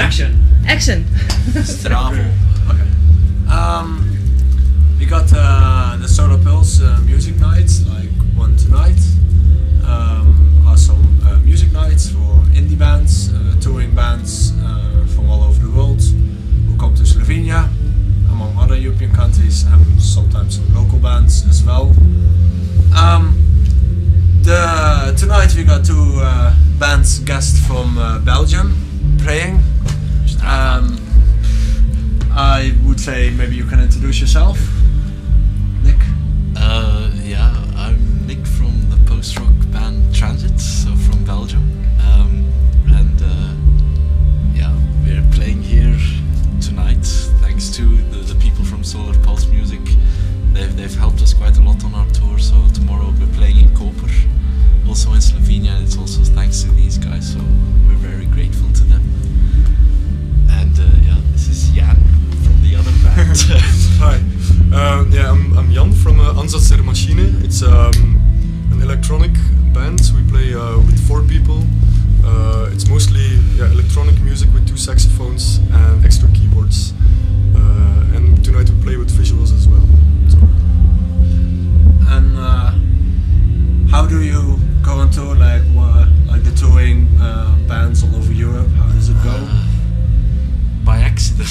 Action. Stravo. Okay. We got the Solar Pulse music nights, like one tonight. Also music nights for indie bands, touring bands from all over the world who come to Slovenia, among other European countries, and sometimes some local bands as well. Tonight we got two bands guests from Belgium playing. I would say maybe you can introduce yourself, Nick. Yeah, I'm Nick from the post-rock band Transit, so from Belgium, and yeah, we're playing here tonight thanks to the people from Solar Pulse Music. They've helped us quite a lot on our tour. So tomorrow we're playing in Koper, also in Slovenia. It's also thanks to these guys, so we're very grateful to them. And yeah, this is Jan from the other band. Hi, yeah, I'm Jan from Ansatz Maschine. It's an electronic band. We play with 4 people. It's mostly electronic music with 2 saxophones and extra keyboards. And tonight we play with visuals as well. So. And how do you go on tour, like the touring bands all over Europe? How does it go? By accident.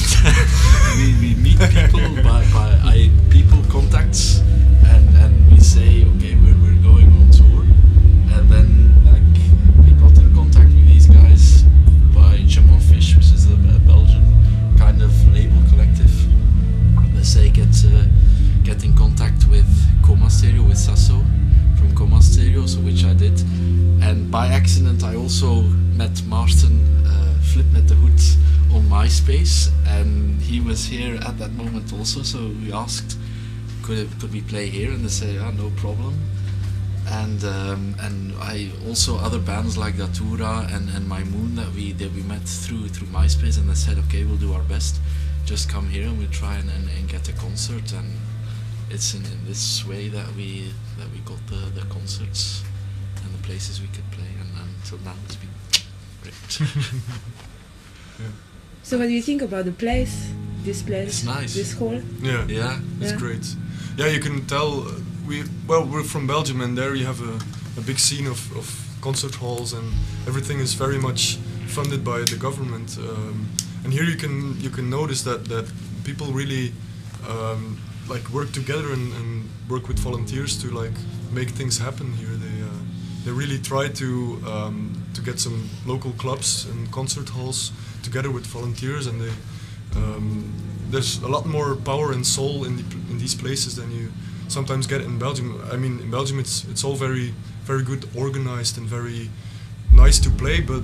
we meet people by people contacts, and we say, okay, we're going on tour, and then like we got in contact with these guys by Jim on Fish, which is a Belgian kind of label collective. They say get in contact with Coma Stereo, with Sasso from Coma Stereo, so which I did, and by accident I also met Martin Flip Met the Hood on MySpace, and he was here at that moment also, so we asked could we play here, and they said no problem. And I also other bands like Datura and My Moon that we met through MySpace, and they said okay, we'll do our best, just come here and we'll try and get a concert. And it's in this way that we got the concerts and the places we could play, and until now it's been great. Yeah. So what do you think about the place? This place? It's nice. This hall? Yeah, it's great. Yeah, you can tell we're from Belgium, and there you have a big scene of concert halls, and everything is very much funded by the government. And here you can notice that people really like work together and work with volunteers to like make things happen here. They really try to get some local clubs and concert halls together with volunteers, and there's a lot more power and soul in these places than you sometimes get in Belgium. I mean, in Belgium it's all very good organized and very nice to play, but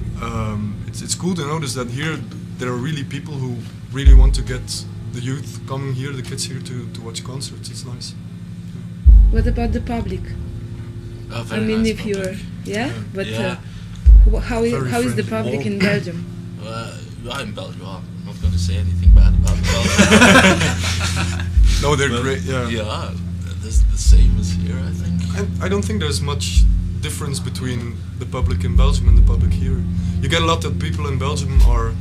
it's cool to notice that here there are really people who really want to get the youth coming here, the kids here to watch concerts. It's nice. What about the public? I mean, nice if you're but yeah. How is the public in Belgium? In Belgium, I'm not going to say anything bad about Belgium. No, they're great. Yeah, the same as here, I think. I don't think there's much difference between the public in Belgium and the public here. You get a lot of people in Belgium are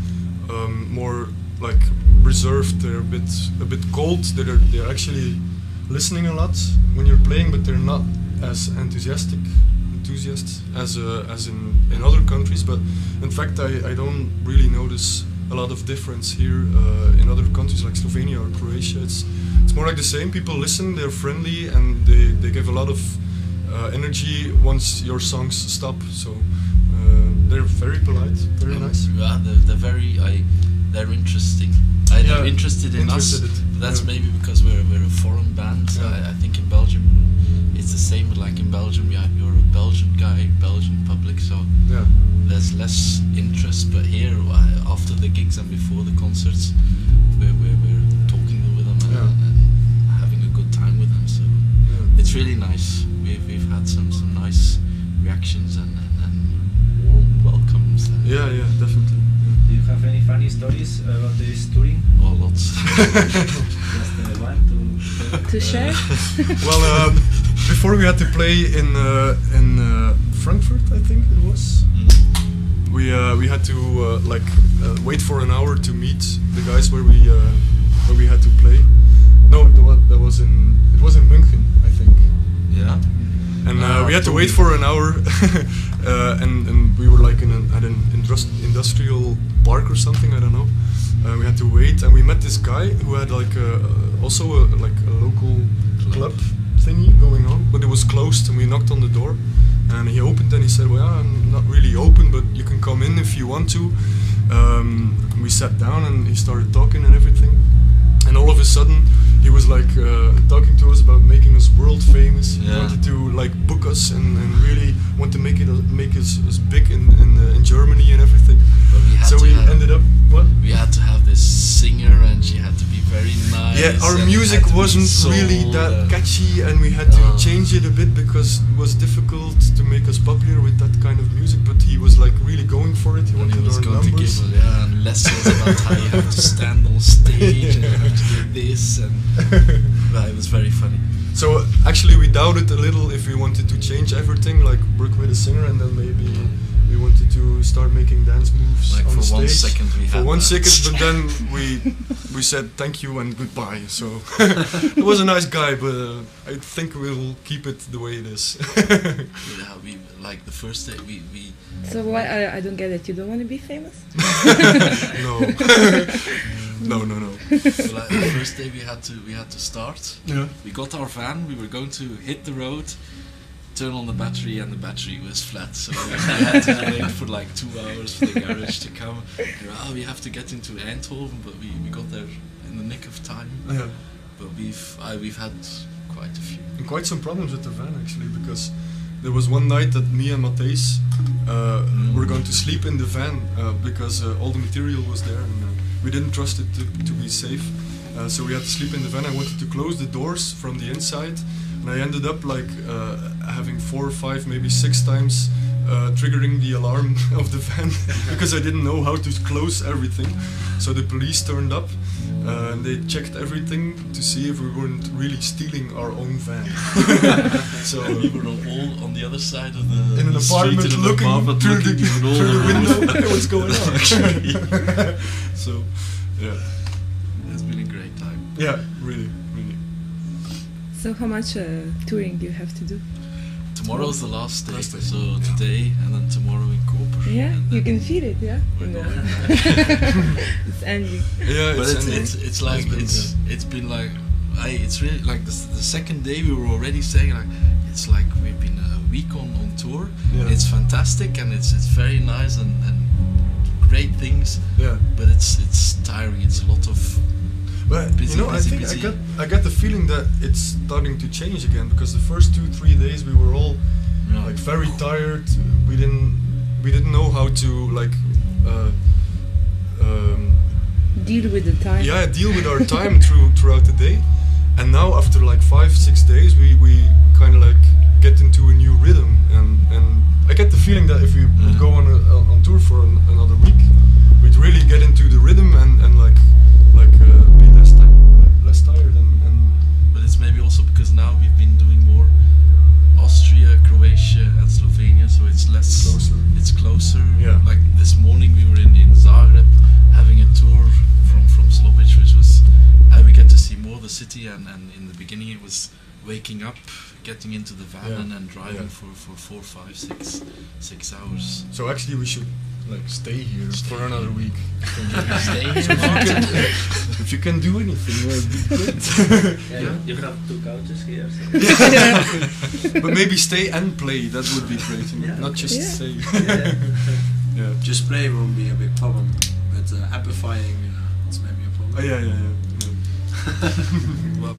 more like reserved. They're a bit cold. They're actually listening a lot when you're playing, but they're not as enthusiasts as in other countries. But in fact, I don't really notice a lot of difference here in other countries like Slovenia or Croatia. It's more like the same. People listen, they're friendly, and they give a lot of energy once your songs stop. So they're very polite, very nice. Yeah, they're interesting. They're interested in us. That's maybe because we're a foreign band. I think in Belgium it's the same. But like in Belgium, you're a Belgian guy, Belgian public, so there's less interest. But here, after the gigs and before the concerts, we're talking with them and having a good time with them. So it's really nice. We've had some nice reactions and warm welcomes. Yeah, definitely. Do you have any funny stories about this touring? Oh, lots. Just one To share? Well, before we had to play in Frankfurt, I think it was. we had to wait for an hour to meet the guys where we had to play. No, it was in München, I think. Yeah. And we had to wait for an hour, and we were like at an industrial park or something. I don't know. We had to wait, and we met this guy who had also a local club thingy going on, but it was closed. And we knocked on the door, and he opened, and he said, "Well, I'm not really open, but you can come in if you want to." We sat down, and he started talking and everything. And all of a sudden, he was talking to us about making us world famous. He wanted to book us and really want to make us big in Germany and everything. But we ended up what? We had to have this singer, and she had to be very nice. Yeah, our music wasn't really that catchy, and we had to change it a bit because it was difficult to make us popular with that kind of music. But he was really going for it. He wanted was our going numbers. to give lessons about how you have to stand on stage and you have to do this, and it was very funny. So actually, we doubted a little if we wanted to change everything, work with a singer, and then maybe we wanted to start making dance moves on for stage. 1 second we had For 1 that. second, but then we said thank you and goodbye. So it was a nice guy, but I think we'll keep it the way it is. Yeah, we the first day we So why I don't get it? You don't want to be famous? No. No. So the first day we had to start. Yeah. We got our van. We were going to hit the road, turn on the battery, and the battery was flat. So we had to wait for 2 hours for the garage to come. We have to get into Eindhoven, but we got there in the nick of time. Yeah. But we've had quite a few. And quite some problems with the van actually, because there was one night that me and Matthijs were going to sleep in the van because all the material was there, and we didn't trust it to be safe. So we had to sleep in the van. I wanted to close the doors from the inside, and I ended up having 4 or 5, maybe 6 times triggering the alarm of the van because I didn't know how to close everything. So the police turned up and they checked everything to see if we weren't really stealing our own van. So And we were all on the other side of the in an the apartment street, in an looking apartment through the looking all window. around. What's going on? Actually. So yeah, It's been a great time. yeah, really. So how much touring do you have to do? Tomorrow's the last day, Last day. so today and then tomorrow in Koper. Yeah, and you then can feel it, yeah? we're In the- going. It's ending. Yeah, But ending. it's like it's been like it's really like the second day we were already saying it's like we've been a week on tour. Yeah. It's fantastic and it's very nice and great things, Yeah. but it's tiring. It's a lot of But Busy, I busy, think busy. I get the feeling that it's starting to change again, because the first 2-3 days we were all very tired. We didn't know how to Deal with the time. deal with our time throughout the day. And now after 5-6 days we kind of get into a new rhythm, and I get the feeling that if we would go on tour for another week, we'd really get into the rhythm and be less tired and But it's maybe also because now we've been doing more Austria, Croatia, and Slovenia, so it's less. Closer. It's closer. Yeah. Like this morning, we were in Zagreb having a tour from Slovic, which was we get to see more of the city. And in the beginning, it was waking up, getting into the van, Yeah. and then driving Yeah. for 4, 5, 6 hours. so actually we should stay here Stay for another here. week. Stay So here. if you can do anything, it'd be great. You have 2 couches here. So. But maybe stay and play. That would be great. Yeah. Not just Yeah. stay. Yeah. Yeah. Just play won't be a big problem, but amplifying it's maybe a problem. Yeah.